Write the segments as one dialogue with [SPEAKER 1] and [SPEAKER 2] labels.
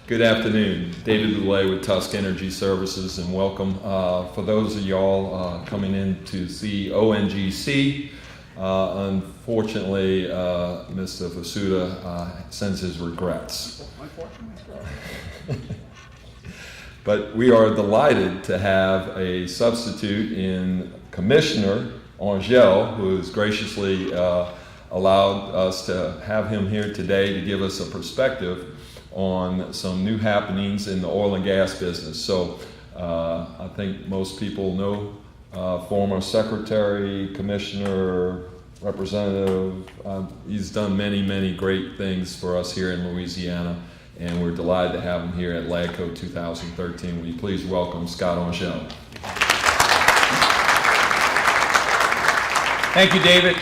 [SPEAKER 1] Good afternoon. David Boulay with Tusk Energy Services, and welcome. For those of y'all coming in to see ONGC, unfortunately, Mr. Fusuda sends his regrets. But we are delighted to have a substitute in Commissioner Angel, who has graciously allowed us to have him here today to give us a perspective on some new happenings in the oil and gas business. So I think most people know former secretary, commissioner, representative. He's done many, many great things for us here in Louisiana, and we're delighted to have him here at LAGCOE 2013. Will you please welcome Scott Angel.
[SPEAKER 2] Thank you, David.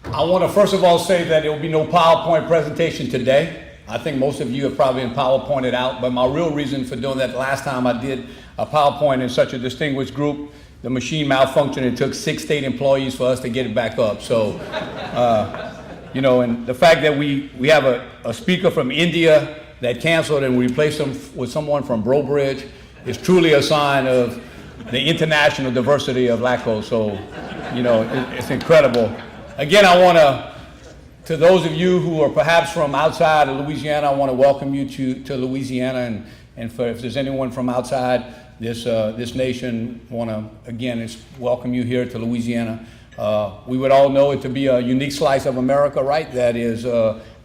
[SPEAKER 2] I want to first of all say that there will be no PowerPoint presentation today. I think most of you have probably been PowerPointed out, but my real reason for doing that last time I did a PowerPoint in such a distinguished group, the machine malfunctioned. It took 6 state employees for us to get it back up. So, and the fact that we have a speaker from India that canceled and we replaced him with someone from Brobridge is truly a sign of the international diversity of LAGCOE. So, it's incredible. Again, I want to those of you who are perhaps from outside of Louisiana, I want to welcome you to Louisiana, and if there's anyone from outside this nation, want to again welcome you here to Louisiana. We would all know it to be a unique slice of America, right? That is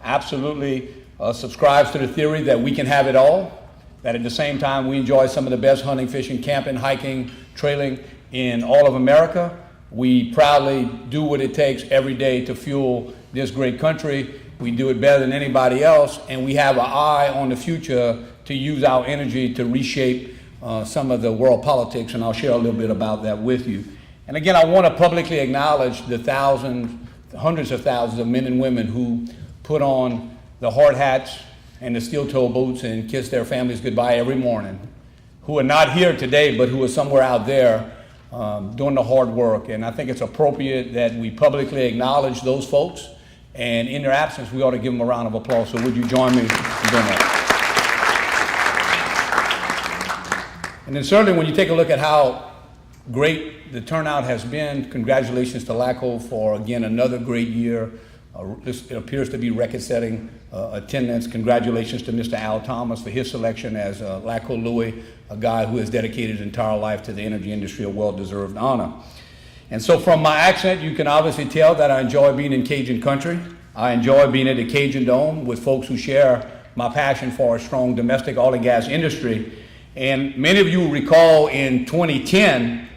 [SPEAKER 2] absolutely subscribes to the theory that we can have it all. That at the same time we enjoy some of the best hunting, fishing, camping, hiking, trailing in all of America. We proudly do what it takes every day to fuel this great country. We do it better than anybody else, and we have an eye on the future to use our energy to reshape some of the world politics, and I'll share a little bit about that with you. And again, I want to publicly acknowledge the hundreds of thousands of men and women who put on the hard hats and the steel-toe boots and kiss their families goodbye every morning, who are not here today, but who are somewhere out there doing the hard work. And I think it's appropriate that we publicly acknowledge those folks, and in their absence, we ought to give them a round of applause. So would you join me in doing that? And then certainly when you take a look at how great the turnout has been, congratulations to LAGCOE for, again, another great year. It appears to be record-setting attendance. Congratulations to Mr. Al Thomas for his selection as LAGCOE Louis, a guy who has dedicated his entire life to the energy industry, a well-deserved honor. And so from my accent, you can obviously tell that I enjoy being in Cajun country. I enjoy being at the Cajun Dome with folks who share my passion for a strong domestic oil and gas industry. And many of you recall in 2010,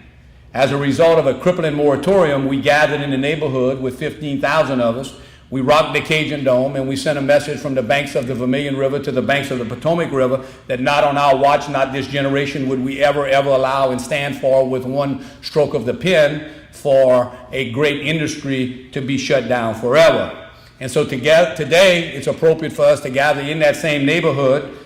[SPEAKER 2] as a result of a crippling moratorium, we gathered in the neighborhood with 15,000 of us. We rocked the Cajun Dome, and we sent a message from the banks of the Vermilion River to the banks of the Potomac River that not on our watch, not this generation, would we ever allow and stand for with one stroke of the pen for a great industry to be shut down forever. And so today, it's appropriate for us to gather in that same neighborhood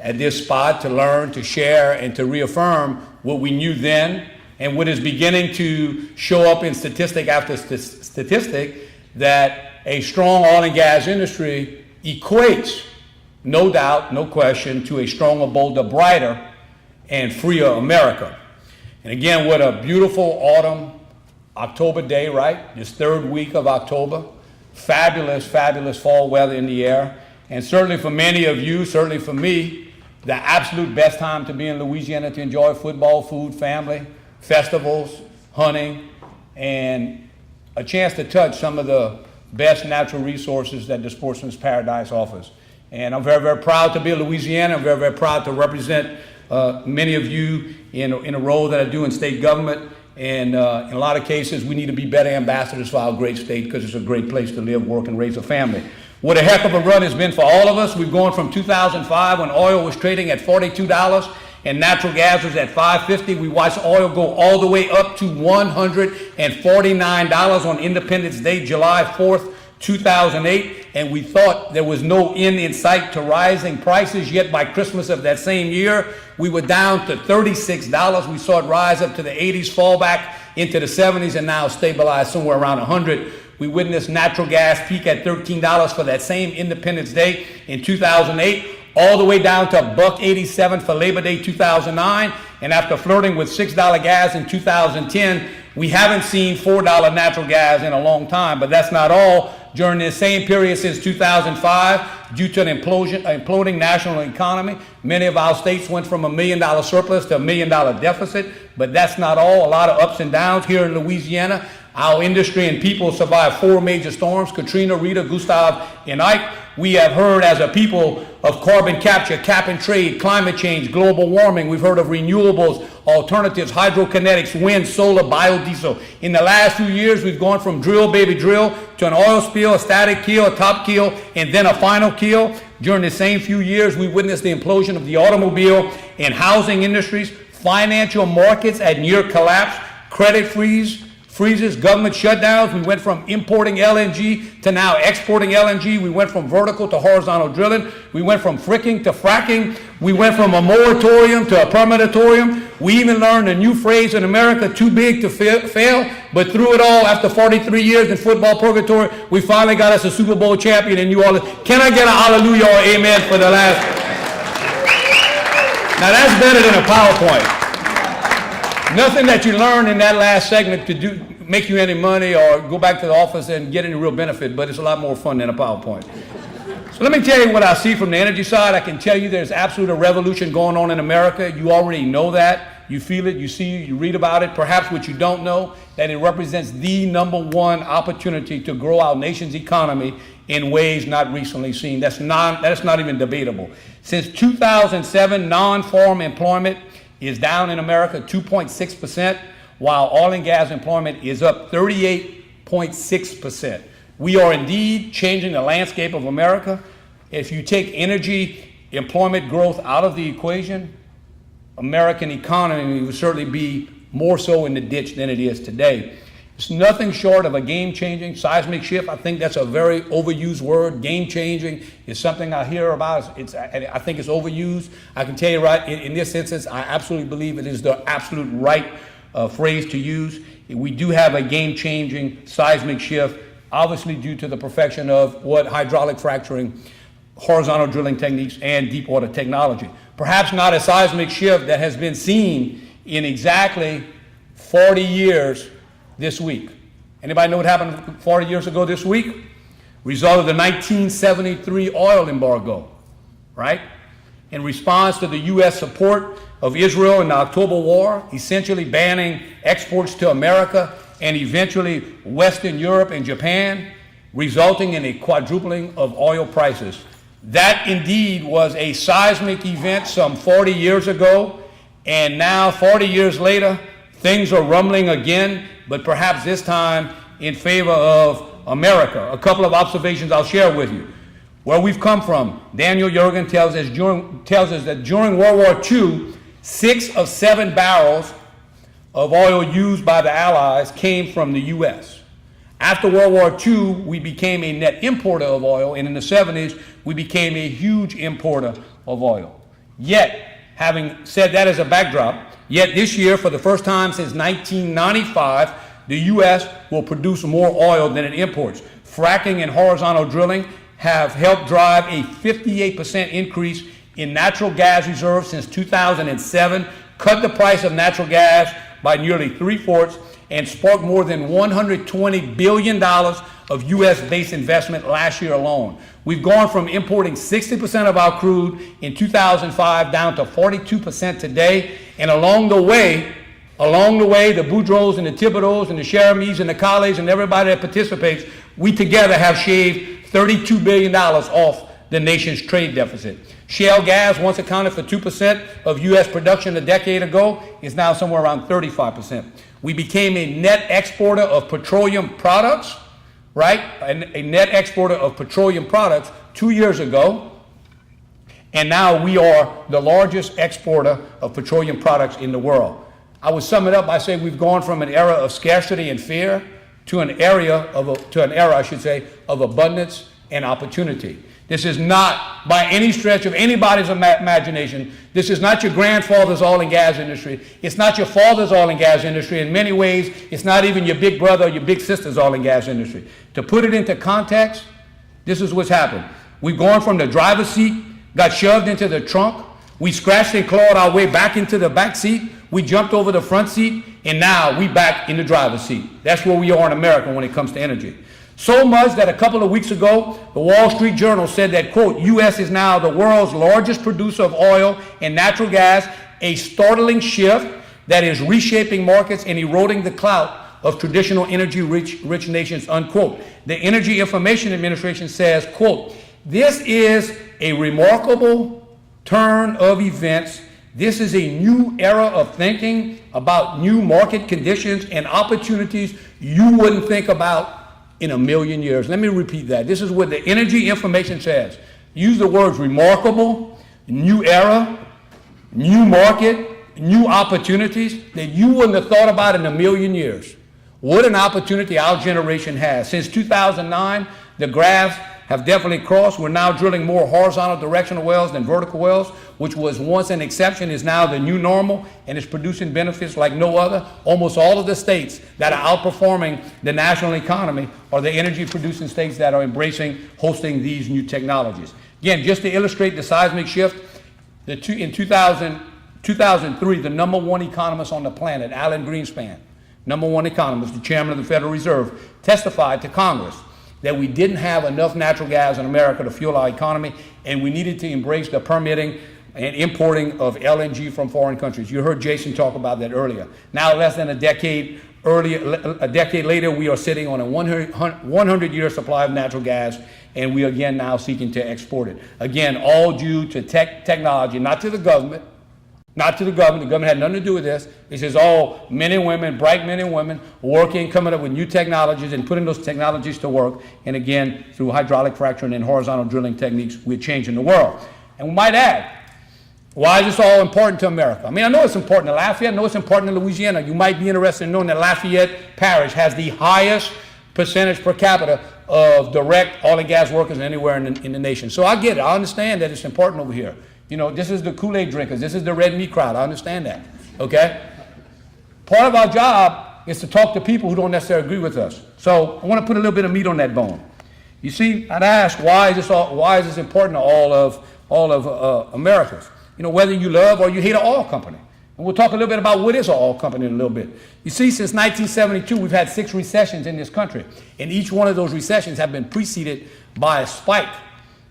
[SPEAKER 2] at this spot to learn, to share, and to reaffirm what we knew then and what is beginning to show up in statistic after statistic, that a strong oil and gas industry equates, no doubt, no question, to a stronger, bolder, brighter, and freer America. And again, what a beautiful autumn October day, right? This third week of October. Fabulous, fabulous fall weather in the air. And certainly for many of you, certainly for me, the absolute best time to be in Louisiana to enjoy football, food, family, festivals, hunting, and a chance to touch some of the best natural resources that the sportsman's paradise offers. And I'm very, very proud to be in Louisiana. I'm very, very proud to represent many of you in a role that I do in state government. And in a lot of cases, we need to be better ambassadors for our great state because it's a great place to live, work, and raise a family. What a heck of a run it's been for all of us. We've gone from 2005 when oil was trading at $42 and natural gas was at $5.50. We watched oil go all the way up to $149 on Independence Day, July 4th, 2008. And we thought there was no end in sight to rising prices, yet by Christmas of that same year, we were down to $36. We saw it rise up to the 80s, fall back into the 70s, and now stabilize somewhere around 100. We witnessed natural gas peak at $13 for that same Independence Day in 2008. all the way down to $1.87 for Labor Day 2009. And after flirting with $6 gas in 2010, we haven't seen $4 natural gas in a long time. But that's not all. During the same period since 2005, due to an imploding national economy, many of our states went from $1 million surplus to $1 million deficit. But that's not all. A lot of ups and downs here in Louisiana. Our industry and people survived 4 major storms: Katrina, Rita, Gustav, and Ike. We have heard as a people of carbon capture, cap and trade, climate change, global warming. We've heard of renewables, alternatives, hydrokinetics, wind, solar, biodiesel. In the last few years, we've gone from drill, baby, drill, to an oil spill, a static kill, a top kill, and then a final kill. During the same few years, we witnessed the implosion of the automobile and housing industries, financial markets at near collapse, credit freezes, government shutdowns. We went from importing LNG to now exporting LNG. We went from vertical to horizontal drilling. We went from fricking to fracking. We went from a moratorium to a permitatorium. We even learned a new phrase in America, too big to fail. But through it all, after 43 years in football purgatory, we finally got us a Super Bowl champion in New Orleans. Can I get a hallelujah or amen for the last? Now that's better than a PowerPoint. Nothing that you learn in that last segment to make you any money or go back to the office and get any real benefit, but it's a lot more fun than a PowerPoint. So let me tell you what I see from the energy side. I can tell you there's absolute a revolution going on in America. You already know that. You feel it, you see it, you read about it. Perhaps what you don't know, that it represents the #1 opportunity to grow our nation's economy in ways not recently seen. That's not even debatable. Since 2007, non-farm employment is down in America 2.6%, while oil and gas employment is up 38.6%. We are indeed changing the landscape of America. If you take energy employment growth out of the equation, American economy would certainly be more so in the ditch than it is today. It's nothing short of a game-changing seismic shift. I think that's a very overused word. Game-changing is something I hear about. I think it's overused. I can tell you right, in this instance, I absolutely believe it is the absolute right phrase to use. We do have a game-changing seismic shift, obviously due to the perfection of what hydraulic fracturing, horizontal drilling techniques, and deep water technology. Perhaps not a seismic shift that has been seen in exactly 40 years this week. Anybody know what happened 40 years ago this week? Result of the 1973 oil embargo, right? In response to the U.S. support of Israel in the October War, essentially banning exports to America and eventually Western Europe and Japan, resulting in a quadrupling of oil prices. That indeed was a seismic event some 40 years ago, and now 40 years later, things are rumbling again, but perhaps this time in favor of America. A couple of observations I'll share with you. Where we've come from, Daniel Yergin tells us that during World War II, 6 of 7 barrels of oil used by the Allies came from the U.S. After World War II, we became a net importer of oil, and in the 70s, we became a huge importer of oil. Yet, having said that as a backdrop, yet this year, for the first time since 1995, the U.S. will produce more oil than it imports. Fracking and horizontal drilling have helped drive a 58% increase in natural gas reserves since 2007, cut the price of natural gas by nearly 3/4, and sparked more than $120 billion of U.S.-based investment last year alone. We've gone from importing 60% of our crude in 2005 down to 42% today, and along the way, the Boudreaux and the Thibodeaux and the Cheramis and the Collies and everybody that participates, we together have shaved $32 billion off the nation's trade deficit. Shale gas, once accounted for 2% of U.S. production a decade ago, is now somewhere around 35%. We became a net exporter of petroleum products, right? A net exporter of petroleum products 2 years ago, and now we are the largest exporter of petroleum products in the world. I would sum it up by saying we've gone from an era of scarcity and fear to an era, I should say, of abundance and opportunity. This is not, by any stretch of anybody's imagination, this is not your grandfather's oil and gas industry. It's not your father's oil and gas industry. In many ways, it's not even your big brother or your big sister's oil and gas industry. To put it into context, this is what's happened. We've gone from the driver's seat got shoved into the trunk. We scratched and clawed our way back into the back seat. We jumped over the front seat, and now we back in the driver's seat. That's where we are in America when it comes to energy. So much that a couple of weeks ago, the Wall Street Journal said that, quote, U.S. is now the world's largest producer of oil and natural gas, a startling shift that is reshaping markets and eroding the clout of traditional energy-rich nations, unquote. The Energy Information Administration says, quote, this is a remarkable turn of events. This is a new era of thinking about new market conditions and opportunities you wouldn't think about in a million years. Let me repeat that. This is what the Energy Information says. Use the words remarkable, new era, new market, new opportunities that you wouldn't have thought about in a million years. What an opportunity our generation has. Since 2009, the graphs have definitely crossed. We're now drilling more horizontal directional wells than vertical wells, which was once an exception, is now the new normal, and is producing benefits like no other. Almost all of the states that are outperforming the national economy are the energy producing states that are embracing hosting these new technologies. Again, just to illustrate the seismic shift, in 2003, the number one economist on the planet, Alan Greenspan, number one economist, the chairman of the Federal Reserve, testified to Congress that we didn't have enough natural gas in America to fuel our economy, and we needed to embrace the permitting and importing of LNG from foreign countries. You heard Jason talk about that earlier. Now, less than a decade later, we are sitting on a 100-year supply of natural gas, and we are again now seeking to export it. Again, all due to technology, not to the government. Not to the government. The government had nothing to do with this. This is all men and women, bright men and women, working, coming up with new technologies and putting those technologies to work. And again, through hydraulic fracturing and horizontal drilling techniques, we're changing the world. And we might add, why is this all important to America? I mean, I know it's important to Lafayette. I know it's important to Louisiana. You might be interested in knowing that Lafayette Parish has the highest percentage per capita of direct oil and gas workers anywhere in the nation. So I get it. I understand that it's important over here. You know, this is the Kool-Aid drinkers. This is the red meat crowd. I understand that, okay? Part of our job is to talk to people who don't necessarily agree with us. So I want to put a little bit of meat on that bone. You see, I'd ask, why is this important to all of Americans? You know, whether you love or you hate an oil company. And we'll talk a little bit about what is an oil company in a little bit. You see, since 1972, we've had 6 recessions in this country. And each one of those recessions have been preceded by a spike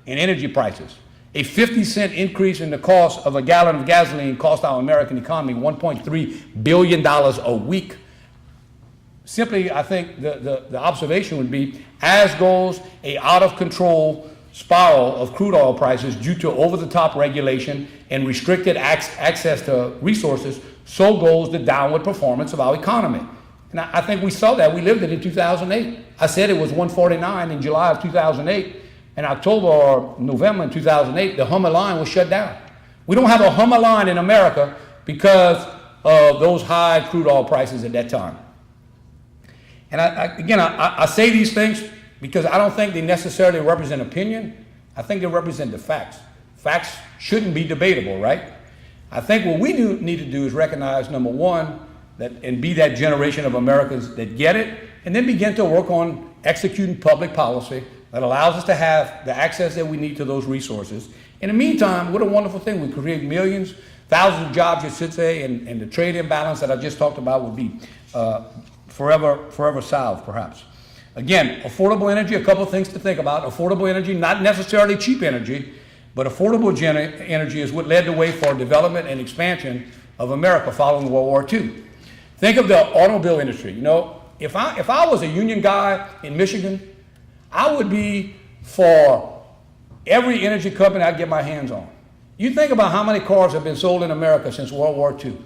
[SPEAKER 2] in energy prices. A 50-cent increase in the cost of a gallon of gasoline cost our American economy $1.3 billion a week. Simply, I think the observation would be, as goes a out-of-control spiral of crude oil prices due to over-the-top regulation and restricted access to resources, so goes the downward performance of our economy. And I think we saw that. We lived it in 2008. I said it was 149 in July of 2008. In October or November in 2008, the Hummer line was shut down. We don't have a Hummer line in America because of those high crude oil prices at that time. And I say these things because I don't think they necessarily represent opinion. I think they represent the facts. Facts shouldn't be debatable, right? I think what we need to do is recognize, number one, and be that generation of Americans that get it, and then begin to work on executing public policy that allows us to have the access that we need to those resources. In the meantime, what a wonderful thing. We create millions, thousands of jobs, you should say, and the trade imbalance that I just talked about would be forever solved, perhaps. Again, affordable energy, a couple of things to think about. Affordable energy, not necessarily cheap energy, but affordable energy is what led the way for development and expansion of America following World War II. Think of the automobile industry. You know, if I was a union guy in Michigan, I would be for every energy company I'd get my hands on. You think about how many cars have been sold in America since World War II.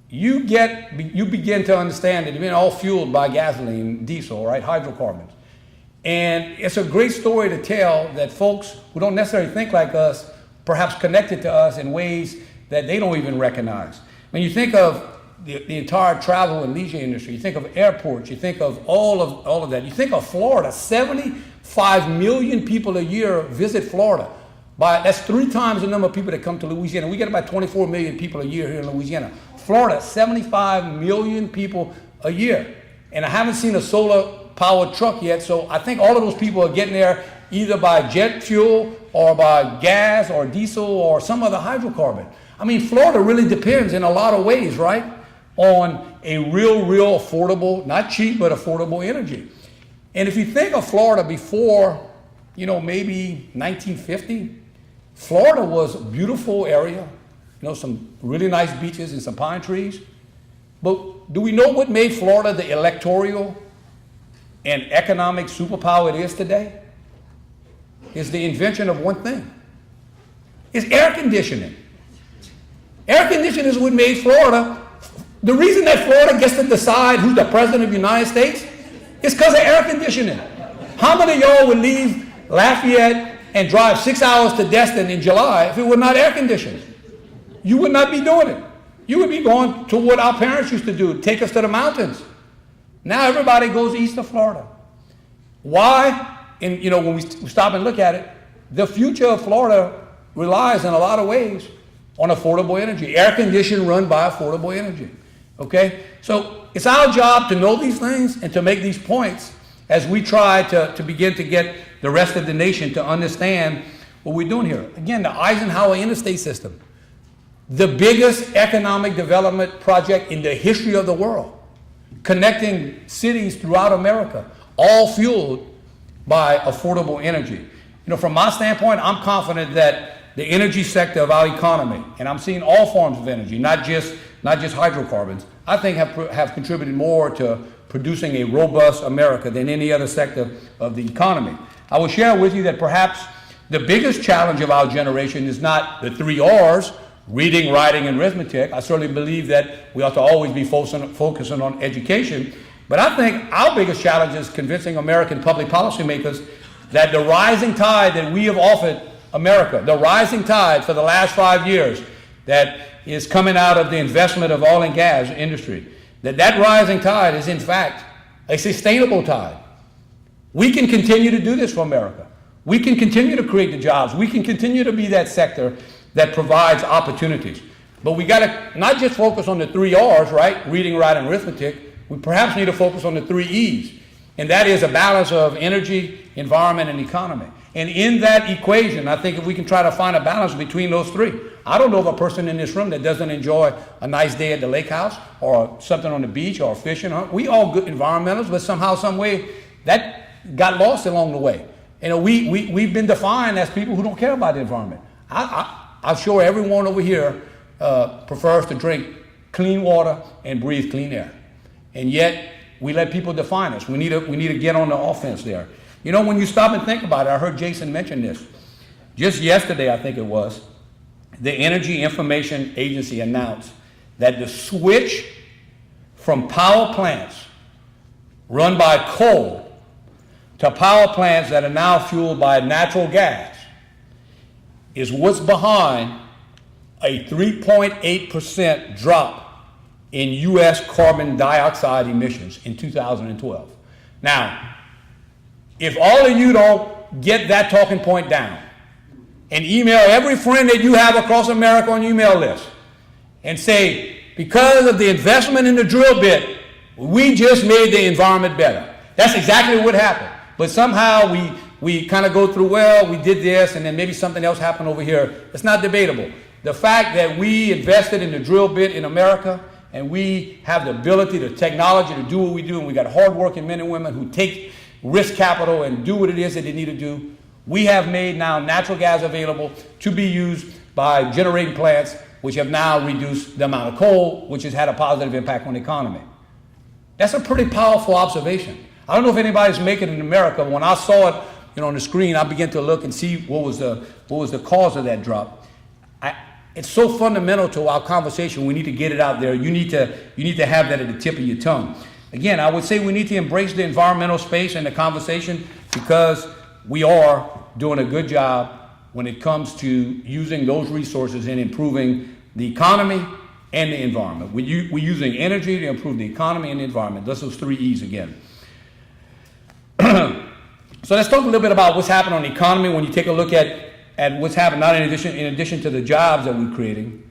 [SPEAKER 2] You begin to understand that they've been all fueled by gasoline, diesel, right, hydrocarbons. And it's a great story to tell that folks who don't necessarily think like us, perhaps connected to us in ways that they don't even recognize. When you think of the entire travel and leisure industry, you think of airports, you think of all of that. You think of Florida, 75 million people a year visit Florida. That's 3 times the number of people that come to Louisiana. We get about 24 million people a year here in Louisiana. Florida, 75 million people a year. And I haven't seen a solar-powered truck yet, so I think all of those people are getting there either by jet fuel or by gas or diesel or some other hydrocarbon. I mean, Florida really depends in a lot of ways, right, on a real affordable, not cheap, but affordable energy. And if you think of Florida before, maybe 1950, Florida was a beautiful area, some really nice beaches and some pine trees. But do we know what made Florida the electoral and economic superpower it is today? It's the invention of one thing. It's air conditioning. Air conditioning is what made Florida. The reason that Florida gets to decide who's the president of the United States is because of air conditioning. How many of y'all would leave Lafayette and drive 6 hours to Destin in July if it were not air conditioned? You would not be doing it. You would be going to what our parents used to do, take us to the mountains. Now everybody goes east of Florida. Why? And when we stop and look at it, the future of Florida relies in a lot of ways on affordable energy, air conditioning run by affordable energy. Okay? So it's our job to know these things and to make these points as we try to begin to get the rest of the nation to understand what we're doing here. Again, the Eisenhower Interstate System, the biggest economic development project in the history of the world, connecting cities throughout America, all fueled by affordable energy. From my standpoint, I'm confident that the energy sector of our economy, and I'm seeing all forms of energy, not just hydrocarbons, I think have contributed more to producing a robust America than any other sector of the economy. I will share with you that perhaps the biggest challenge of our generation is not the 3 R's, reading, writing, and arithmetic. I certainly believe that we ought to always be focusing on education. But I think our biggest challenge is convincing American public policymakers that the rising tide that we have offered America, the rising tide for the last 5 years that is coming out of the investment of oil and gas industry, that rising tide is in fact a sustainable tide. We can continue to do this for America. We can continue to create the jobs. We can continue to be that sector that provides opportunities. But we got to not just focus on the 3 R's, right? Reading, writing, arithmetic. We perhaps need to focus on the 3 E's. And that is a balance of energy, environment, and economy. And in that equation, I think if we can try to find a balance between those 3. I don't know of a person in this room that doesn't enjoy a nice day at the lake house or something on the beach or fishing. We all good environmentalists, but somehow, some way, that got lost along the way. We've been defined as people who don't care about the environment. I'm sure everyone over here prefers to drink clean water and breathe clean air. And yet, we let people define us. We need to get on the offense there. When you stop and think about it, I heard Jason mention this. Just yesterday, I think it was, the Energy Information Agency announced that the switch from power plants run by coal to power plants that are now fueled by natural gas is what's behind a 3.8% drop in U.S. carbon dioxide emissions in 2012. Now, if all of you don't get that talking point down and email every friend that you have across America on your email list and say, because of the investment in the drill bit, we just made the environment better. That's exactly what happened. But somehow we kind of go through, well, we did this, and then maybe something else happened over here. It's not debatable. The fact that we invested in the drill bit in America, and we have the ability, the technology to do what we do, and we got hardworking men and women who take risk capital and do what it is that they need to do. We have made now natural gas available to be used by generating plants, which have now reduced the amount of coal, which has had a positive impact on the economy. That's a pretty powerful observation. I don't know if anybody's making it in America. When I saw it, on the screen, I began to look and see what was the cause of that drop. It's so fundamental to our conversation. We need to get it out there. You need to have that at the tip of your tongue. Again, I would say we need to embrace the environmental space and the conversation because we are doing a good job when it comes to using those resources and improving the economy and the environment. We're using energy to improve the economy and the environment. That's those 3 E's again. So let's talk a little bit about what's happened on the economy when you take a look at what's happened, not in addition to the jobs that we're creating.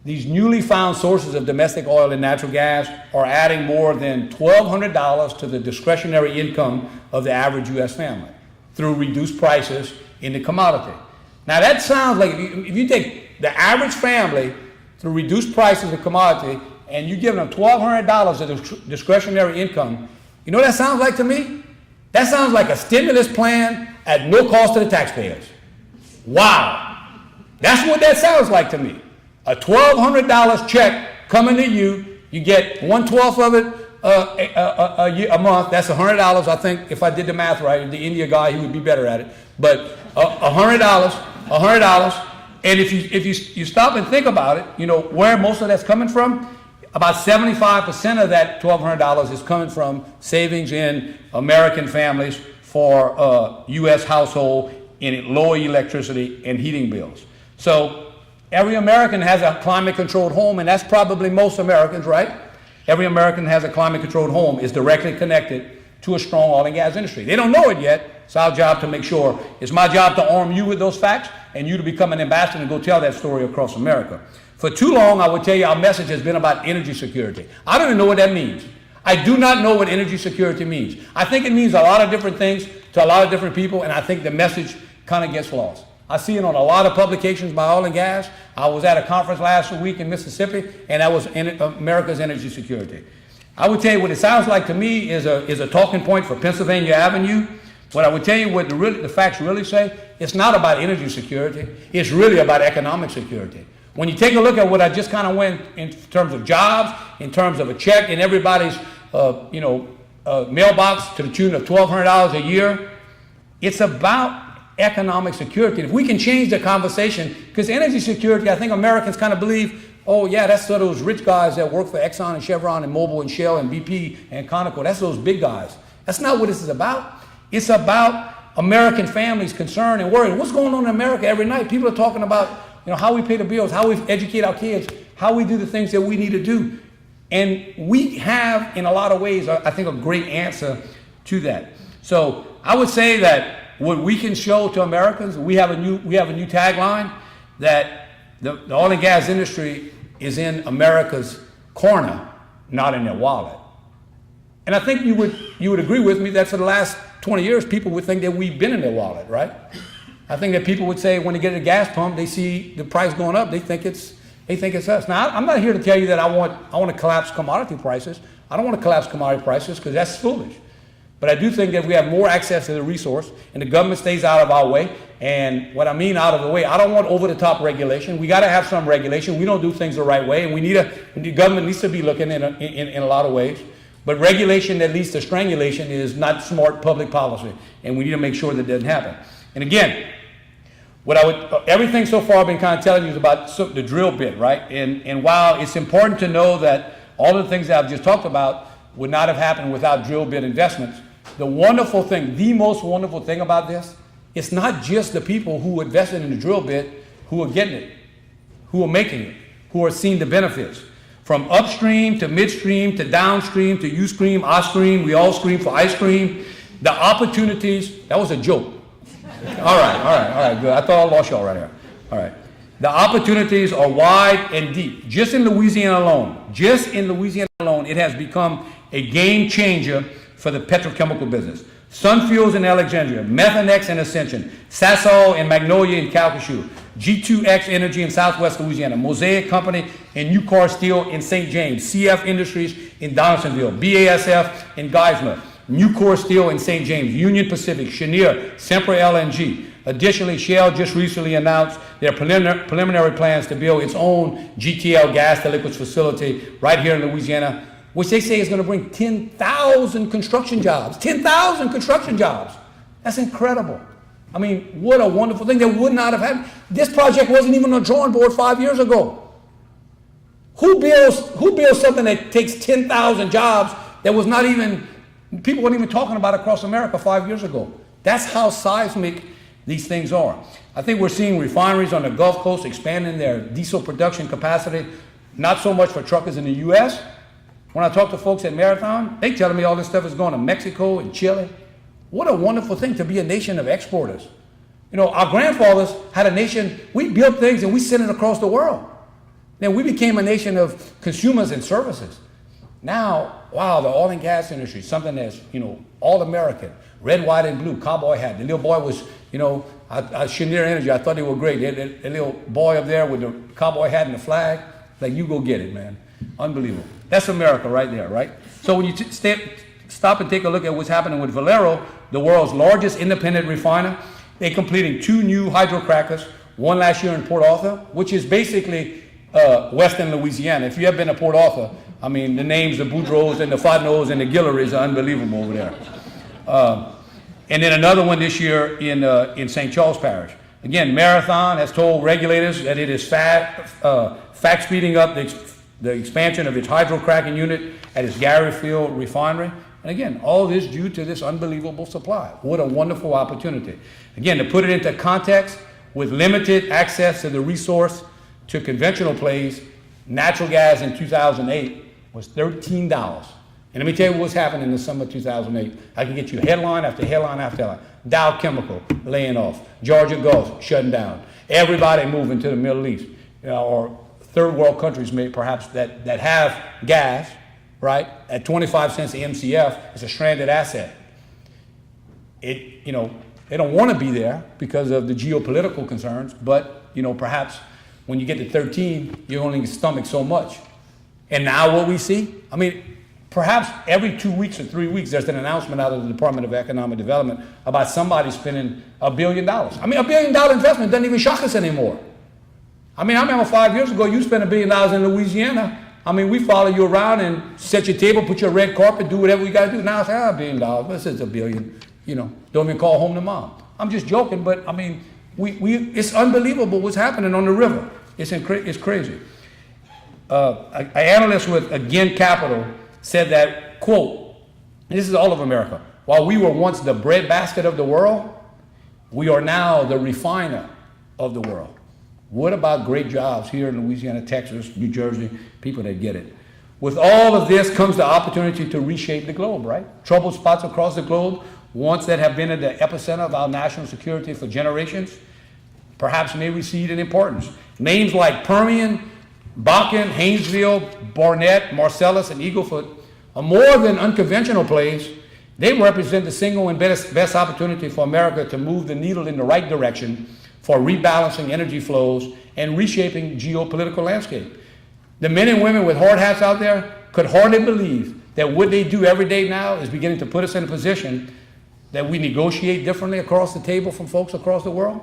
[SPEAKER 2] These newly found sources of domestic oil and natural gas are adding more than $1,200 to the discretionary income of the average U.S. family. through reduced prices in the commodity. Now that sounds like if you take the average family through reduced prices of commodity and you give them $1,200 of discretionary income, you know what that sounds like to me? That sounds like a stimulus plan at no cost to the taxpayers. Wow. That's what that sounds like to me. A $1,200 check coming to you, you get 1/12 of it a month. That's $100. I think if I did the math right, the India guy, he would be better at it. But $100. And if you stop and think about it, you know where most of that's coming from. About 75% of that $1,200 is coming from savings in American families for U.S. household in lower electricity and heating bills. So every American has a climate-controlled home, and that's probably most Americans, right? Every American has a climate-controlled home, is directly connected to a strong oil and gas industry. They don't know it yet. It's our job to make sure. It's my job to arm you with those facts and you to become an ambassador and go tell that story across America. For too long, I would tell you our message has been about energy security. I don't even know what that means. I do not know what energy security means. I think it means a lot of different things to a lot of different people, and I think the message kind of gets lost. I see it on a lot of publications by Oil and Gas. I was at a conference last week in Mississippi, and that was America's energy security. I would tell you what it sounds like to me is a talking point for Pennsylvania Avenue. What I would tell you what the facts really say, it's not about energy security. It's really about economic security. When you take a look at what I just kind of went in terms of jobs, in terms of a check in everybody's mailbox to the tune of $1,200 a year, it's about economic security. If we can change the conversation, because energy security, I think Americans kind of believe, oh yeah, that's sort of those rich guys that work for Exxon and Chevron and Mobil and Shell and BP and Conoco. That's those big guys. That's not what this is about. It's about American families concerned and worried. What's going on in America every night? People are talking about how we pay the bills, how we educate our kids, how we do the things that we need to do. And we have, in a lot of ways, I think, a great answer to that. So I would say that what we can show to Americans, we have a new tagline that the oil and gas industry is in America's corner, not in their wallet. And I think you would agree with me that for the last 20 years, people would think that we've been in their wallet, right? I think that people would say when they get at a gas pump, they see the price going up, they think it's us. Now, I'm not here to tell you that I want to collapse commodity prices. I don't want to collapse commodity prices because that's foolish. But I do think that if we have more access to the resource and the government stays out of our way, and what I mean out of the way, I don't want over-the-top regulation. We got to have some regulation. We don't do things the right way, and the government needs to be looking in a lot of ways. But regulation that leads to strangulation is not smart public policy, and we need to make sure that doesn't happen. And again, everything so far I've been kind of telling you is about the drill bit, right? And while it's important to know that all the things that I've just talked about would not have happened without drill bit investments, the most wonderful thing about this, it's not just the people who invested in the drill bit who are getting it, who are making it, who are seeing the benefits. From upstream to midstream to downstream to you scream, I scream, we all scream for ice cream. The opportunities, that was a joke. All right, good. I thought I lost y'all right here. All right. The opportunities are wide and deep. Just in Louisiana alone, it has become a game changer for the petrochemical business. Sunfuels in Alexandria, Methanex in Ascension, Sasol and Magnolia in Calcasieu, G2X Energy in Southwest Louisiana, Mosaic Company and Nucor Steel in St. James, CF Industries in Donaldsonville, BASF in Geismar, Nucor Steel in St. James, Union Pacific, Cheniere, Sempra LNG. Additionally, Shell just recently announced their preliminary plans to build its own GTL gas to liquids facility right here in Louisiana, which they say is going to bring 10,000 construction jobs. 10,000 construction jobs. That's incredible. I mean, what a wonderful thing that would not have happened. This project wasn't even on the drawing board 5 years ago. Who builds something that takes 10,000 jobs that was not even, people weren't even talking about across America 5 years ago? That's how seismic these things are. I think we're seeing refineries on the Gulf Coast expanding their diesel production capacity, not so much for truckers in the U.S. When I talk to folks at Marathon, they telling me all this stuff is going to Mexico and Chile. What a wonderful thing to be a nation of exporters. Our grandfathers had a nation, we built things and we sent it across the world. Then we became a nation of consumers and services. Now, wow, the oil and gas industry, something that's, all American, red, white, and blue, cowboy hat. The little boy was, Chenier Energy, I thought they were great. The little boy up there with the cowboy hat and the flag, like, you go get it, man. Unbelievable. That's America right there, right? So when you stop and take a look at what's happening with Valero, the world's largest independent refiner, they're completing 2 new hydrocrackers, one last year in Port Arthur, which is basically western Louisiana. If you have been to Port Arthur, I mean, the names, the Boudreaux and the Fontenot and the Guillerys are unbelievable over there. And then another one this year in St. Charles Parish. Again, Marathon has told regulators that it is fact speeding up the expansion of its hydrocracking unit at its Garyfield refinery. And again, all this due to this unbelievable supply. What a wonderful opportunity. Again, to put it into context, with limited access to the resource to conventional plays, natural gas in 2008 was $13. And let me tell you what's happening in the summer of 2008. I can get you headline after headline after headline. Dow Chemical laying off. Georgia Gulf shutting down. Everybody moving to the Middle East, or third world countries perhaps that have gas, right, at 25 cents a MCF. It's a stranded asset. They don't want to be there because of the geopolitical concerns, but, perhaps when you get to 13, you only stomach so much. And now what we see, perhaps every 2 weeks or 3 weeks, there's an announcement out of the Department of Economic Development about somebody spending $1 billion. $1 billion investment doesn't even shock us anymore. I remember 5 years ago, you spent $1 billion in Louisiana. We follow you around and set your table, put your red carpet, do whatever we got to do. Now it's $1 billion. This is $1 billion. Don't even call home to mom. I'm just joking, but it's unbelievable what's happening on the river. It's crazy. An analyst with Again Capital said that, quote, this is all of America, while we were once the breadbasket of the world, we are now the refiner of the world. What about great jobs here in Louisiana, Texas, New Jersey, people that get it? With all of this comes the opportunity to reshape the globe, right? Trouble spots across the globe, ones that have been at the epicenter of our national security for generations, perhaps may recede in importance. Names like Permian, Bakken, Haynesville, Barnett, Marcellus, and Eagle Ford are more than unconventional plays. They represent the single and best opportunity for America to move the needle in the right direction for rebalancing energy flows and reshaping geopolitical landscape. The men and women with hard hats out there could hardly believe that what they do every day now is beginning to put us in a position that we negotiate differently across the table from folks across the world,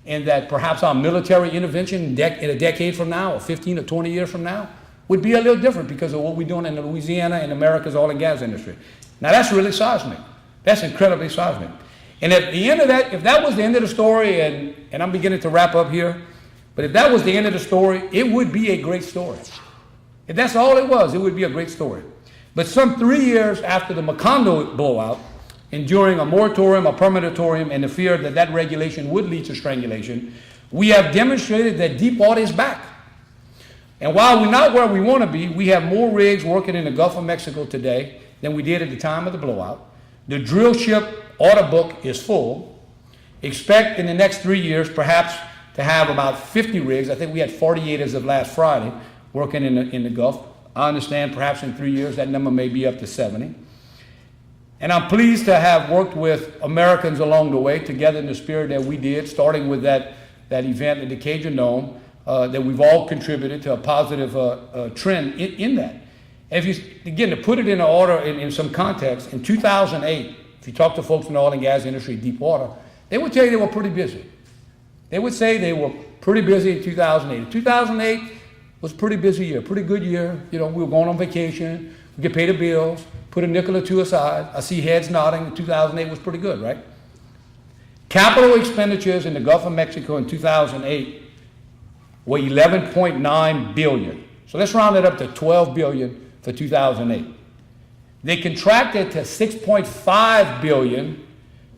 [SPEAKER 2] and that perhaps our military intervention in a decade from now, or 15 or 20 years from now, would be a little different because of what we're doing in Louisiana and America's oil and gas industry. Now that's really seismic. That's incredibly seismic. And at the end of that, if that was the end of the story, and I'm beginning to wrap up here, but if that was the end of the story, it would be a great story. If that's all it was, it would be a great story. But some 3 years after the Macondo blowout, enduring a moratorium, a permanentorium, and the fear that that regulation would lead to strangulation, we have demonstrated that deep water is back. And while we're not where we want to be, we have more rigs working in the Gulf of Mexico today than we did at the time of the blowout. The drill ship order book is full. Expect in the next 3 years perhaps to have about 50 rigs. I think we had 48 as of last Friday working in the Gulf. I understand perhaps in 3 years that number may be up to 70. And I'm pleased to have worked with Americans along the way, together in the spirit that we did, starting with that event at the Cajun Dome, that we've all contributed to a positive trend in that. And again, to put it in order, in some context, in 2008, if you talk to folks in the oil and gas industry, deep water, they would tell you they were pretty busy. They would say they were pretty busy in 2008. 2008 was a pretty busy year, pretty good year. We were going on vacation, we could pay the bills, put a nickel or two aside. I see heads nodding. 2008 was pretty good, right? Capital expenditures in the Gulf of Mexico in 2008 were $11.9 billion. So let's round it up to $12 billion for 2008. They contracted to $6.5 billion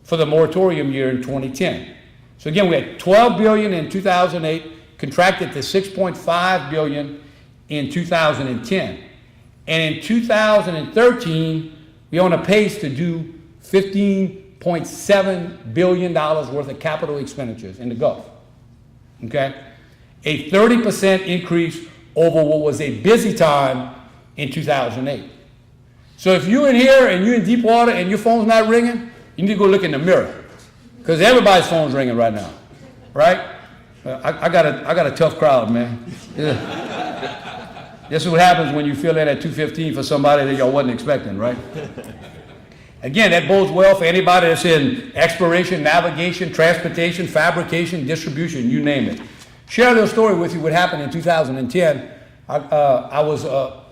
[SPEAKER 2] for the moratorium year in 2010. So again, we had $12 billion in 2008, contracted to $6.5 billion in 2010. And in 2013, we're on a pace to do $15.7 billion worth of capital expenditures in the Gulf. Okay? A 30% increase over what was a busy time in 2008. So if you're in here and you're in deep water and your phone's not ringing, You need to go look in the mirror, because everybody's phone's ringing right now, right? I got a tough crowd, man. Yeah. This is what happens when you fill in at 2:15 for somebody that y'all wasn't expecting, right? Again, that bodes well for anybody that's in exploration, navigation, transportation, fabrication, distribution, you name it. Share a little story with you what happened in 2010. I was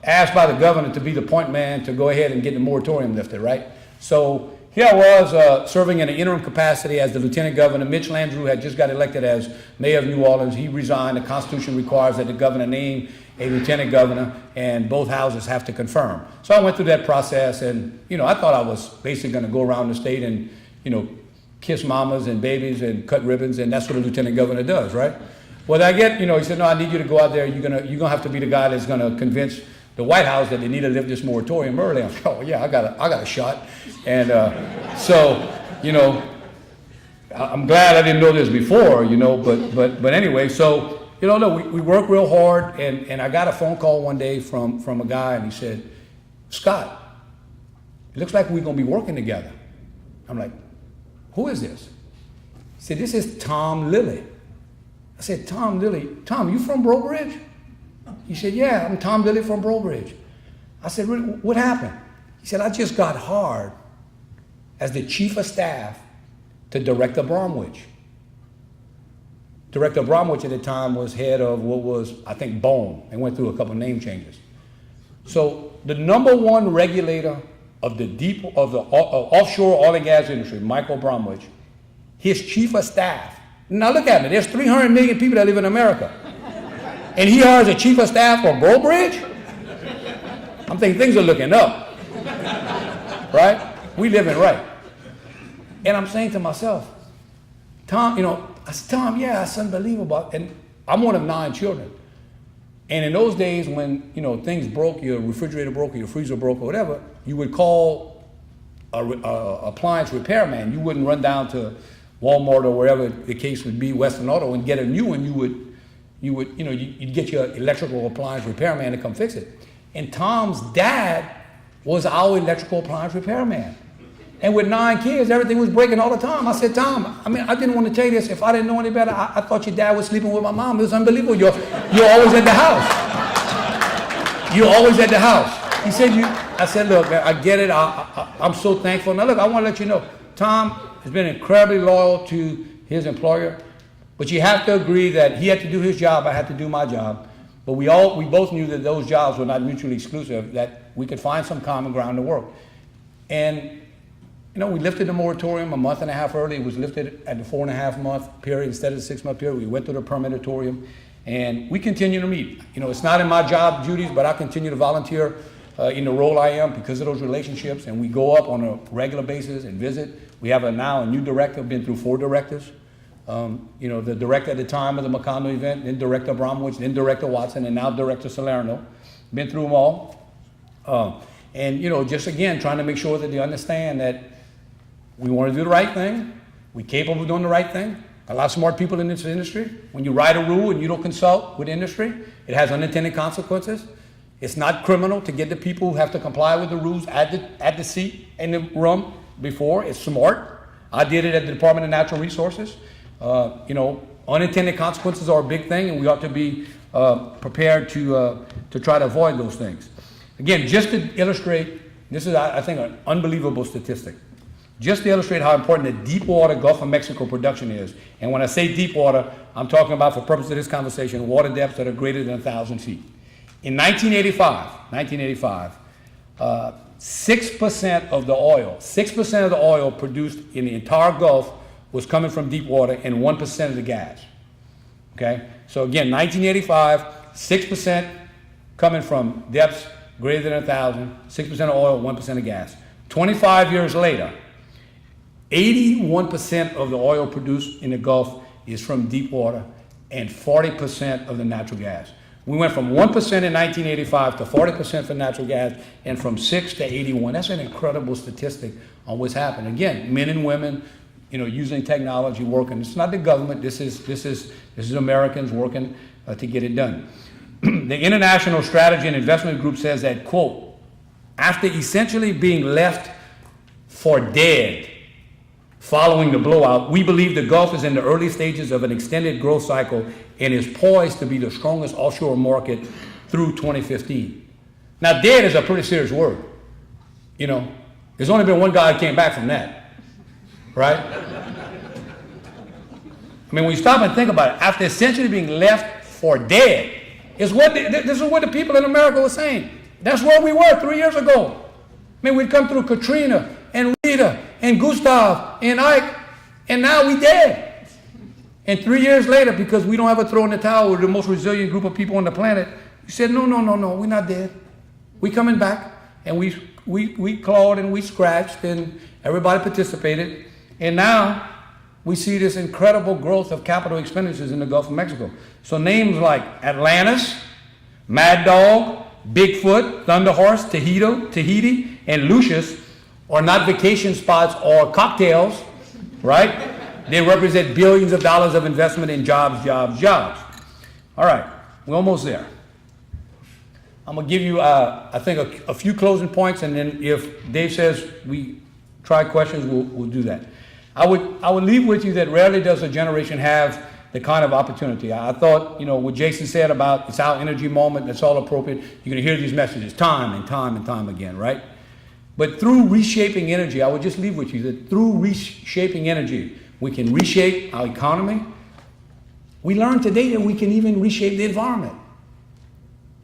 [SPEAKER 2] asked by the governor to be the point man to go ahead and get the moratorium lifted, right? So here I was serving in an interim capacity as the lieutenant governor. Mitch Landrieu had just got elected as mayor of New Orleans. He resigned. The Constitution requires that the governor name a lieutenant governor, and both houses have to confirm. So I went through that process, and I thought I was basically going to go around the state and kiss mamas and babies and cut ribbons, and that's what a lieutenant governor does, right? Well, I get, he said, no, I need you to go out there. You're gonna have to be the guy that's gonna convince the White House that they need to lift this moratorium early. I'm like, oh yeah, I got a shot. And so, I'm glad I didn't know this before, but anyway, so, no, we worked real hard, and I got a phone call one day from a guy, and he said, Scott, it looks like we're gonna be working together. I'm like, who is this? He said, this is Tom Lilly. I said, Tom Lilly, Tom, you from Breaux Bridge? He said, yeah, I'm Tom Lilly from Breaux Bridge. I said, what happened? He said, I just got hired as the chief of staff to Director Bromwich. Director Bromwich at the time was head of what was, I think, BOEM, and went through a couple of name changes. So the number one regulator of the offshore oil and gas industry, Michael Bromwich, his chief of staff. Now look at me, there's 300 million people that live in America. And he hires a chief of staff for Breaux Bridge? I'm thinking things are looking up, right? We living right. And I'm saying to myself, Tom, I said, Tom, yeah, that's unbelievable. And I'm one of 9 children. And in those days when, things broke, your refrigerator broke, or your freezer broke, or whatever, you would call a appliance repairman. You wouldn't run down to Walmart or wherever the case would be, Western Auto, and get a new one. You'd get your electrical appliance repairman to come fix it. And Tom's dad was our electrical appliance repairman. And with 9 kids, everything was breaking all the time. I said, Tom, I didn't want to tell you this. If I didn't know any better, I thought your dad was sleeping with my mom. It was unbelievable. You're always at the house. You're always at the house. He said, I said, look, man, I get it. I'm so thankful. Now, look, I want to let you know, Tom has been incredibly loyal to his employer, but you have to agree that he had to do his job, I had to do my job. But we both knew that those jobs were not mutually exclusive, that we could find some common ground to work. And, we lifted the moratorium a month and a half early. It was lifted at the 4.5 month period instead of the 6 month period. We went through the permitatorium, and we continue to meet. It's not in my job duties, but I continue to volunteer in the role I am because of those relationships, and we go up on a regular basis and visit. We have now a new director, been through 4 directors. The director at the time of the McConnell event, then Director Bromwich, then Director Watson, and now Director Salerno. Been through them all. Just again, trying to make sure that they understand that we want to do the right thing. We're capable of doing the right thing. A lot of smart people in this industry. When you write a rule and you don't consult with industry, it has unintended consequences. It's not criminal to get the people who have to comply with the rules at the seat in the room before. It's smart. I did it at the Department of Natural Resources. Unintended consequences are a big thing, and we ought to be prepared to try to avoid those things. Again, just to illustrate, this is, I think, an unbelievable statistic. Just to illustrate how important the deep water Gulf of Mexico production is. And when I say deep water, I'm talking about, for purpose of this conversation, water depths that are greater than 1,000 feet. In 1985, 6% of the oil produced in the entire Gulf was coming from deep water, and 1% of the gas. Okay? So again, 1985, 6% coming from depths greater than 1,000, 6% of oil, 1% of gas. 25 years later, 81% of the oil produced in the Gulf is from deep water, and 40% of the natural gas. We went from 1% in 1985 to 40% for natural gas, and from 6 to 81. That's an incredible statistic on what's happened. Again, men and women, using technology, working. It's not the government. This is Americans working to get it done. The International Strategy and Investment Group says that, quote, after essentially being left for dead following the blowout, we believe the Gulf is in the early stages of an extended growth cycle and is poised to be the strongest offshore market through 2015. Now, dead is a pretty serious word. You know, there's only been one guy that came back from that, right? I mean, when you stop and think about it, after essentially being left for dead, this is what the people in America were saying. That's where we were 3 years ago. I mean, we'd come through Katrina and Rita and Gustav and Ike, and now we dead. And 3 years later, because we don't ever throw in the towel, we're the most resilient group of people on the planet, we said, no, we're not dead. We coming back, and we clawed and we scratched, and everybody participated, and now we see this incredible growth of capital expenditures in the Gulf of Mexico. So names like Atlantis, Mad Dog, Bigfoot, Thunder Horse, Tahiti, and Lucius are not vacation spots or cocktails, right? They represent billions of dollars of investment in jobs. All right, we're almost there. I'm gonna give you, I think, a few closing points, and then if Dave says we try questions, we'll do that. I would leave with you that rarely does a generation have the kind of opportunity. I thought, you know, what Jason said about it's our energy moment, that's all appropriate. You're gonna hear these messages time and time again, right? But through reshaping energy, I would just leave with you that through reshaping energy, we can reshape our economy. We learned today that we can even reshape the environment.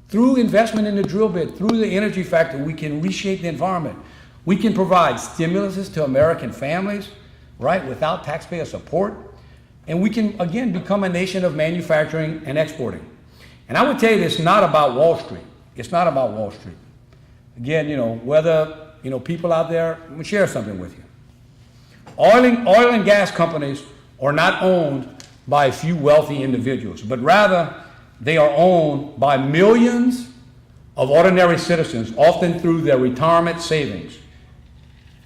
[SPEAKER 2] Through investment in the drill bit, through the energy factor, we can reshape the environment. We can provide stimuluses to American families, right, without taxpayer support. And we can, again, become a nation of manufacturing and exporting. And I would tell you, it's not about Wall Street. It's not about Wall Street. Again, you know, whether, you know, people out there, let me share something with you. Oil and gas companies are not owned by a few wealthy individuals, but rather they are owned by millions of ordinary citizens, often through their retirement savings.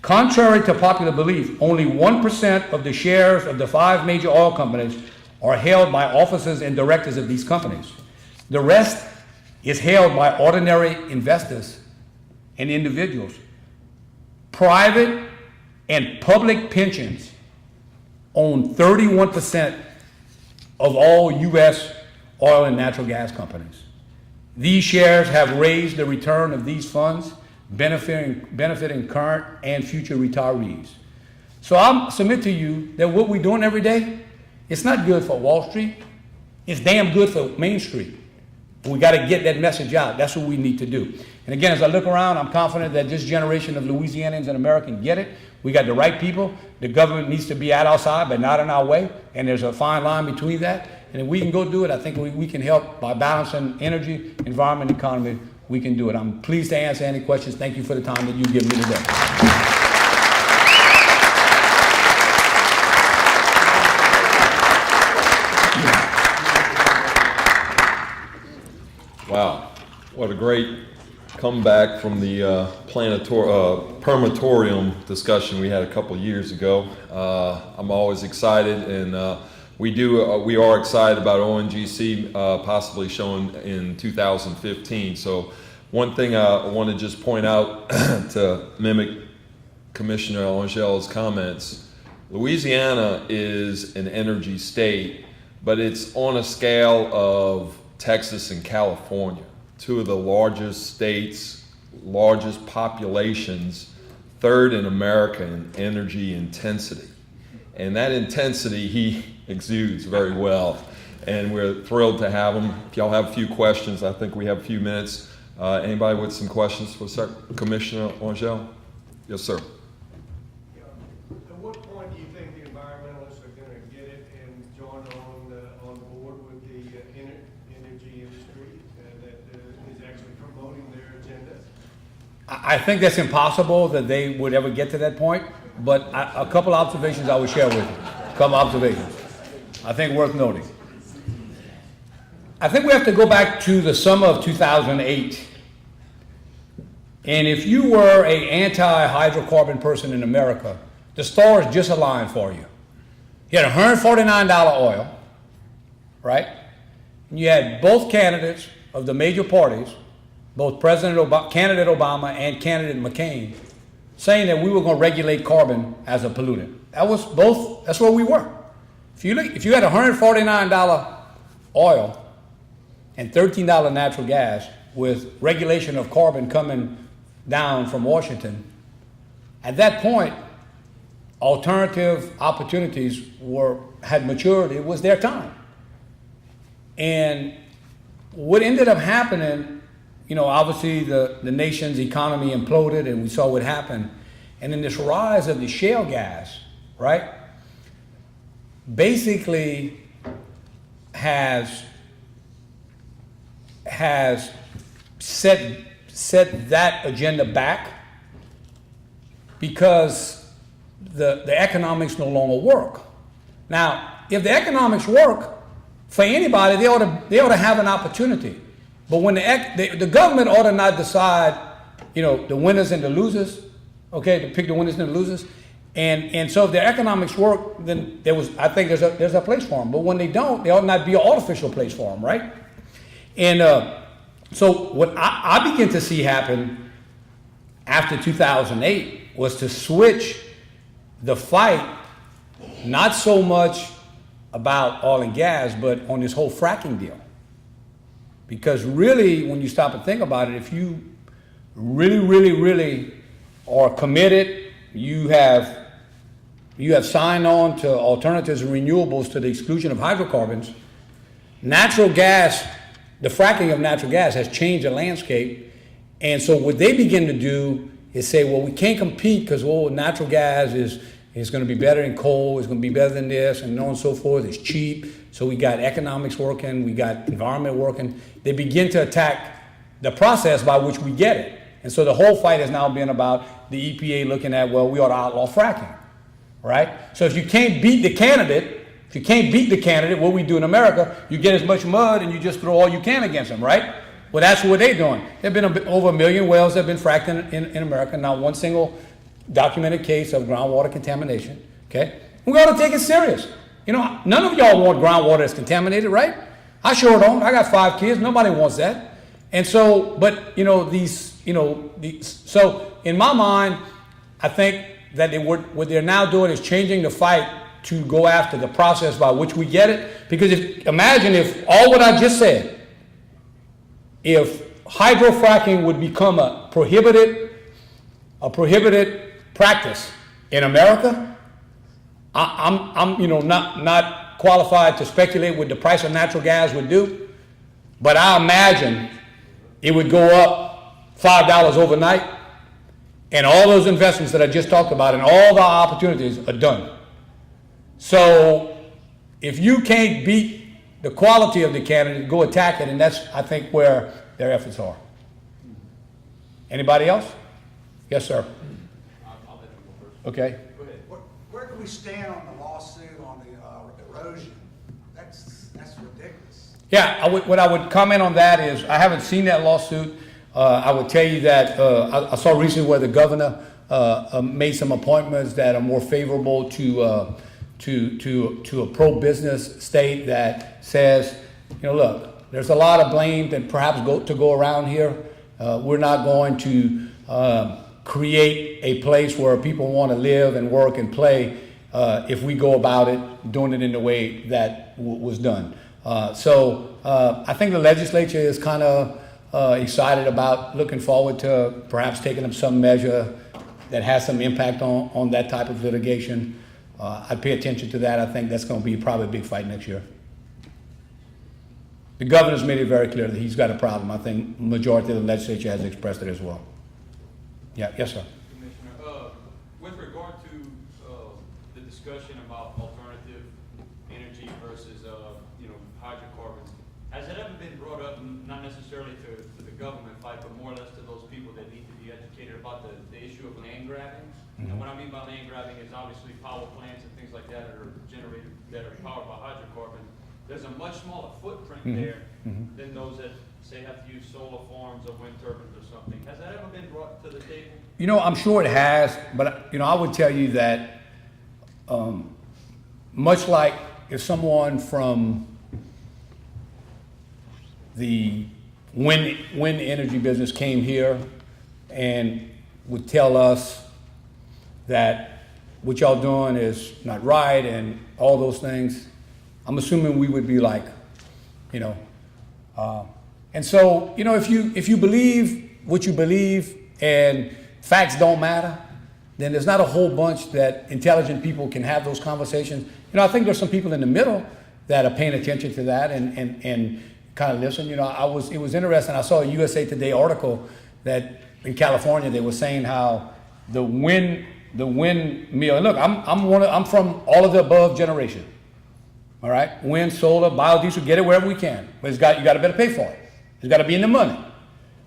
[SPEAKER 2] Contrary to popular belief, only 1% of the shares of the 5 major oil companies are held by officers and directors of these companies. The rest is held by ordinary investors and individuals. Private and public pensions own 31% of all U.S. oil and natural gas companies. These shares have raised the return of these funds, benefiting current and future retirees. So I'll submit to you that what we're doing every day, it's not good for Wall Street. It's damn good for Main Street. We got to get that message out. That's what we need to do. And again, as I look around, I'm confident that this generation of Louisianians and Americans get it. We got the right people. The government needs to be at our side, but not in our way. And there's a fine line between that. And if we can go do it, I think we can help by balancing energy, environment, economy. We can do it. I'm pleased to answer any questions. Thank you for the time that you give me today.
[SPEAKER 1] Wow, what a great comeback from the permatorium discussion we had a couple years ago. I'm always excited, and we are excited about ONGC possibly showing in 2015. So one thing I want to just point out to mimic Commissioner Angel's comments, Louisiana is an energy state, but it's on a scale of Texas and California, 2 of the largest states, largest populations, 3rd in America in energy intensity. And that intensity he exudes very well. And we're thrilled to have him. If y'all have a few questions, I think we have a few minutes. Anybody with some questions for Commissioner Angel? Yes, sir.
[SPEAKER 3] At what point do you think the environmentalists are going to get it and join on board with the energy industry that is actually promoting their agenda?
[SPEAKER 2] I think that's impossible that they would ever get to that point, but a couple observations I would share with you. A couple observations I think worth noting. I think we have to go back to the summer of 2008. And if you were an anti-hydrocarbon person in America, the stars just aligned for you. You had $149 oil, right? And you had both candidates of the major parties, both candidate Obama and candidate McCain, saying that we were going to regulate carbon as a pollutant. That's where we were. If you had $149 oil and $13 natural gas with regulation of carbon coming down from Washington, at that point, alternative opportunities had matured. It was their time. And what ended up happening, obviously the nation's economy imploded and we saw what happened. And then this rise of the shale gas, right, basically has set that agenda back because the economics no longer work. Now, if the economics work for anybody, they ought to have an opportunity. But when the government ought to not decide, the winners and the losers, okay, to pick the winners and the losers. And so if their economics work, then I think there's a place for them. But when they don't, there ought not be an artificial place for them, right? And so what I began to see happen after 2008 was to switch the fight, not so much about oil and gas, but on this whole fracking deal. Because really, when you stop and think about it, if you really, really, really are committed, you have signed on to alternatives and renewables to the exclusion of hydrocarbons, natural gas, the fracking of natural gas has changed the landscape. And so what they begin to do is say, well, we can't compete because, natural gas is going to be better than coal, it's going to be better than this, and so on and so forth. It's cheap, so we got economics working, we got environment working. They begin to attack the process by which we get it. And so the whole fight has now been about the EPA looking at, well, we ought to outlaw fracking, right? So if you can't beat the candidate, what we do in America, you get as much mud and you just throw all you can against them, right? Well, that's what they're doing. There have been over 1 million wells that have been fracked in America, not one single documented case of groundwater contamination, okay? We ought to take it serious. None of y'all want groundwater that's contaminated, right? I sure don't. I got 5 kids. Nobody wants that. And so, but, so in my mind, I think that what they're now doing is changing the fight to go after the process by which we get it. Because imagine if all what I just said, if hydrofracking would become a prohibited practice in America, I'm not qualified to speculate what the price of natural gas would do, but I imagine it would go up $5 overnight, and all those investments that I just talked about and all the opportunities are done. So if you can't beat the quality of the candidate, go attack it, and that's, I think, where their efforts are. Anybody else? Yes, sir.
[SPEAKER 4] I'll let you go first.
[SPEAKER 2] Okay.
[SPEAKER 4] Go ahead.
[SPEAKER 5] Where do we stand on the lawsuit on the erosion? That's ridiculous.
[SPEAKER 2] Yeah, what I would comment on that is I haven't seen that lawsuit. I would tell you that I saw recently where the governor made some appointments that are more favorable to a pro-business state that says, look, there's a lot of blame that perhaps go around here. We're not going to create a place where people want to live and work and play if we go about it, doing it in the way that was done. So I think the legislature is kind of excited about looking forward to perhaps taking up some measure that has some impact on that type of litigation. I'd pay attention to that. I think that's going to be probably a big fight next year. The governor's made it very clear that he's got a problem. I think the majority of the legislature has expressed it as well. Yeah, yes, sir.
[SPEAKER 4] Commissioner, with regard to the discussion about alternative energy versus hydrocarbons, has it ever been brought up, not necessarily to the government fight, but more or less to those people that need to be educated about the issue of land grabbing? Mm-hmm. And what I mean by land grabbing is obviously power plants and things like that that are powered by hydrocarbons. There's a much smaller footprint mm-hmm. there mm-hmm. than those that say have to use solar farms or wind turbines or something. Has that ever been brought to the table?
[SPEAKER 2] I'm sure it has, but I would tell you that much like if someone from the wind energy business came here and would tell us that what y'all doing is not right and all those things, I'm assuming we would be like, you know, and so, you know, if you believe what you believe and facts don't matter, then there's not a whole bunch that intelligent people can have those conversations. You know, I think there's some people in the middle that are paying attention to that and kind of listen. You know, it was interesting. I saw a USA Today article that in California they were saying how the windmill. And look, I'm from all of the above generation. All right, wind, solar, biodiesel, get it wherever we can. But you got to better pay for it. It's got to be in the money.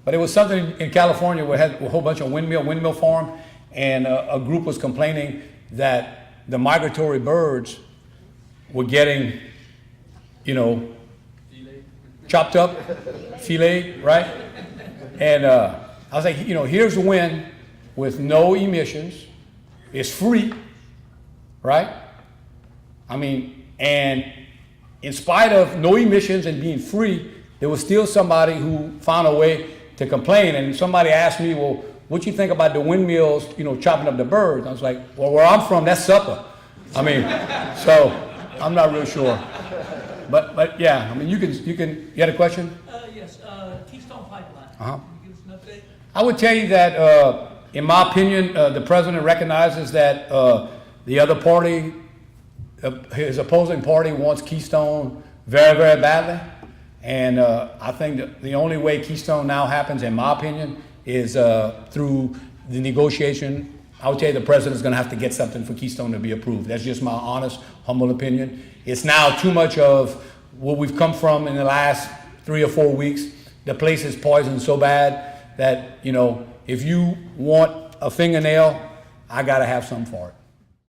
[SPEAKER 2] But it was something in California where it had a whole bunch of windmill farm, and a group was complaining that the migratory birds were getting, you know, chopped up, filet, right? And I was like, you know, here's the wind with no emissions. It's free, right? I mean, and in spite of no emissions and being free, there was still somebody who found a way to complain. And somebody asked me, well, what you think about the windmills, you know, chopping up the birds? I was like, well, where I'm from, that's supper. I mean, so I'm not real sure. But yeah, I mean, you had a question?
[SPEAKER 6] Yes, Keystone Pipeline.
[SPEAKER 2] Uh-huh.
[SPEAKER 6] Can you give us an update?
[SPEAKER 2] I would tell you that, in my opinion, the president recognizes that the other party, his opposing party, wants Keystone very, very badly. And I think that the only way Keystone now happens, in my opinion, is through the negotiation. I would tell you the president's going to have to get something for Keystone to be approved. That's just my honest, humble opinion. It's now too much of what we've come from in the last 3 or 4 weeks. The place is poisoned so bad that, you know, if you want a fingernail, I got to have some for it.